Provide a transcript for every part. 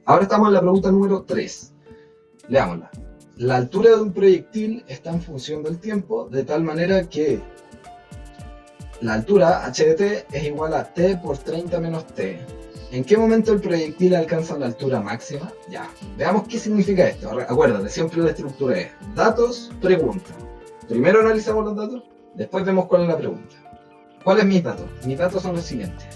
Ahora estamos en la pregunta número 3. Leámosla. La altura de un proyectil está en función del tiempo, de tal manera que la altura h de t es igual a t por 30 menos t. ¿En qué momento el proyectil alcanza la altura máxima? Ya, veamos qué significa esto. Acuérdate, siempre la estructura es datos, pregunta. Primero analizamos los datos, después vemos cuál es la pregunta. ¿Cuáles mis datos? Mis datos son los siguientes.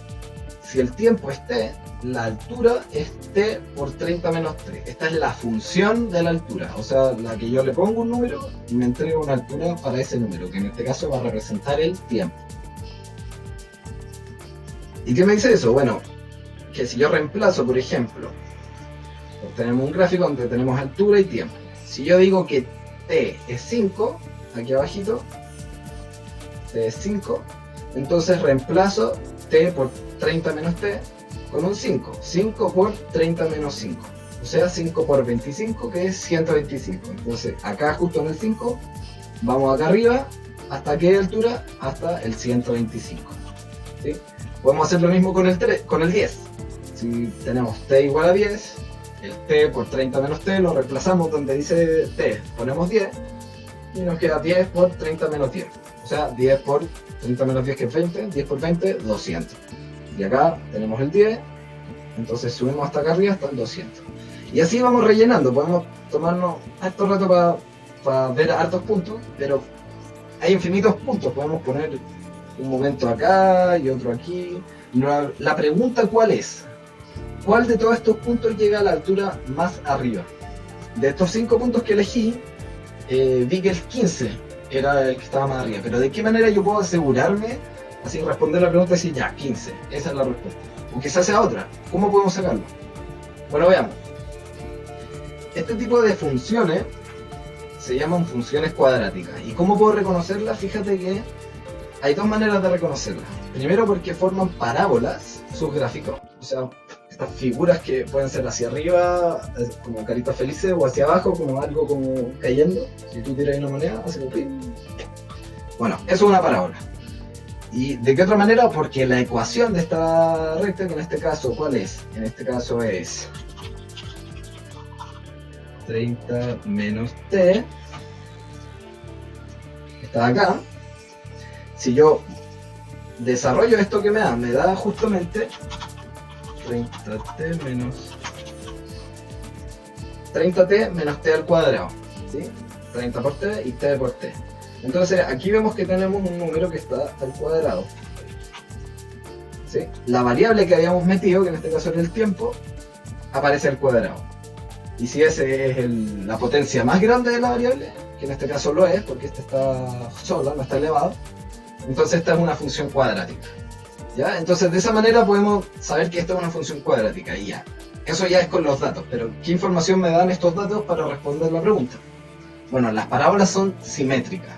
Si el tiempo es t, la altura es t por 30 menos t. Esta es la función de la altura, o sea, la que yo le pongo un número y me entrega una altura para ese número, que en este caso va a representar el tiempo. ¿Y qué me dice eso? Bueno, que si yo reemplazo, por ejemplo, tenemos un gráfico donde tenemos altura y tiempo. Si yo digo que t es 5, aquí abajito, t es 5, entonces reemplazo t por 30 menos t con un 5. 5 por 30 menos 5. O sea, 5 por 25, que es 125. Entonces, acá justo en el 5, vamos acá arriba, ¿hasta qué altura? Hasta el 125. ¿Sí? Podemos hacer lo mismo con el 10. Si tenemos t igual a 10, el t por 30 menos t lo reemplazamos donde dice t, ponemos 10, y nos queda 10 por 30 menos 10. O sea, 10 por 30 menos 10, que es 20, 10 por 20, 200. Y acá tenemos el 10, entonces subimos hasta acá arriba, hasta el 200. Y así vamos rellenando, podemos tomarnos harto rato para ver hartos puntos, pero hay infinitos puntos, podemos poner un momento acá y otro aquí. La pregunta, ¿cuál es? ¿Cuál de todos estos puntos llega a la altura más arriba? De estos 5 puntos que elegí, vi que el 15 era el que estaba más arriba, pero ¿de qué manera yo puedo asegurarme, así responder la pregunta y decir, ya, 15, esa es la respuesta? O quizás sea otra, ¿cómo podemos sacarlo? Bueno, veamos. Este tipo de funciones se llaman funciones cuadráticas. ¿Y cómo puedo reconocerlas? Fíjate que hay dos maneras de reconocerlas. Primero, porque forman parábolas sus gráficos, o sea, estas figuras que pueden ser hacia arriba, como caritas felices, o hacia abajo, como algo como cayendo. Si tú tiras una moneda, hace como pim. Bueno, eso es una parábola. ¿Y de qué otra manera? Porque la ecuación de esta recta, que en este caso, ¿cuál es? En este caso es 30 menos t, está acá. Si yo desarrollo esto que me da justamente 30t menos t al cuadrado, ¿sí? 30 por t y t por t. Entonces aquí vemos que tenemos un número que está al cuadrado, ¿sí? La variable que habíamos metido, que en este caso era el tiempo, aparece al cuadrado. Y si ese es la potencia más grande de la variable, que en este caso lo es, porque esta está sola, no está elevado, entonces esta es una función cuadrática. ¿Ya? Entonces de esa manera podemos saber que esta es una función cuadrática y ya. Eso ya es con los datos, pero ¿qué información me dan estos datos para responder la pregunta? Bueno, las parábolas son simétricas.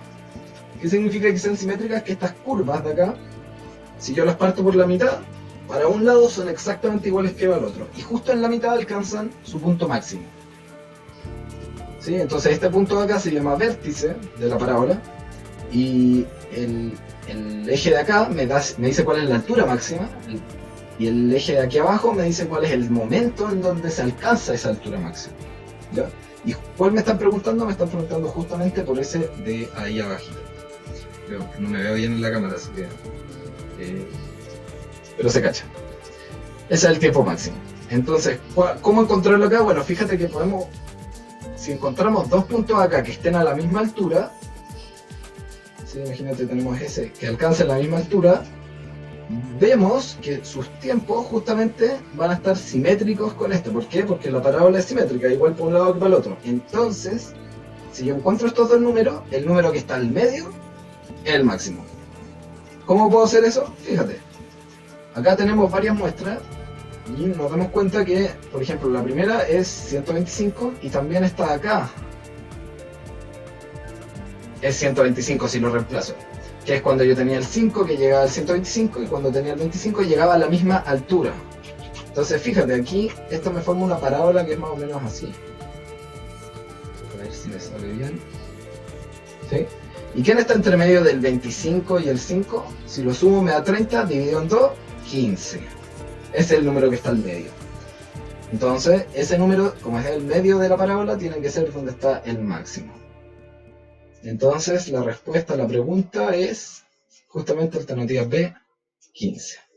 ¿Qué significa que sean simétricas? Que estas curvas de acá, si yo las parto por la mitad, para un lado son exactamente iguales que para el otro, y justo en la mitad alcanzan su punto máximo. ¿Sí? Entonces este punto de acá se llama vértice de la parábola, y el eje de acá me dice cuál es la altura máxima, y el eje de aquí abajo me dice cuál es el momento en donde se alcanza esa altura máxima. ¿Ya? ¿Y cuál me están preguntando? Me están preguntando justamente por ese de ahí abajito. No me veo bien en la cámara, así que... pero se cacha. Ese es el tiempo máximo. Entonces, ¿cómo encontrarlo acá? Bueno, fíjate que podemos... Si encontramos dos puntos acá que estén a la misma altura, ¿sí? Imagínate, tenemos ese que alcanza la misma altura, vemos que sus tiempos justamente van a estar simétricos con este. ¿Por qué? Porque la parábola es simétrica, igual por un lado que para el otro. Entonces, si yo encuentro estos dos números, el número que está al medio es el máximo. ¿Cómo puedo hacer eso? Fíjate, acá tenemos varias muestras y nos damos cuenta que, por ejemplo, la primera es 125 y también está acá. Es 125 si lo reemplazo, que es cuando yo tenía el 5 que llegaba al 125 y cuando tenía el 25 llegaba a la misma altura. Entonces fíjate, aquí esto me forma una parábola que es más o menos así. A ver si me sale bien. ¿Sí? ¿Y quién está entre medio del 25 y el 5? Si lo sumo me da 30, dividido en 2, 15. Ese es el número que está al medio. Entonces, ese número, como es el medio de la parábola, tiene que ser donde está el máximo. Entonces, la respuesta a la pregunta es justamente alternativa B, 15.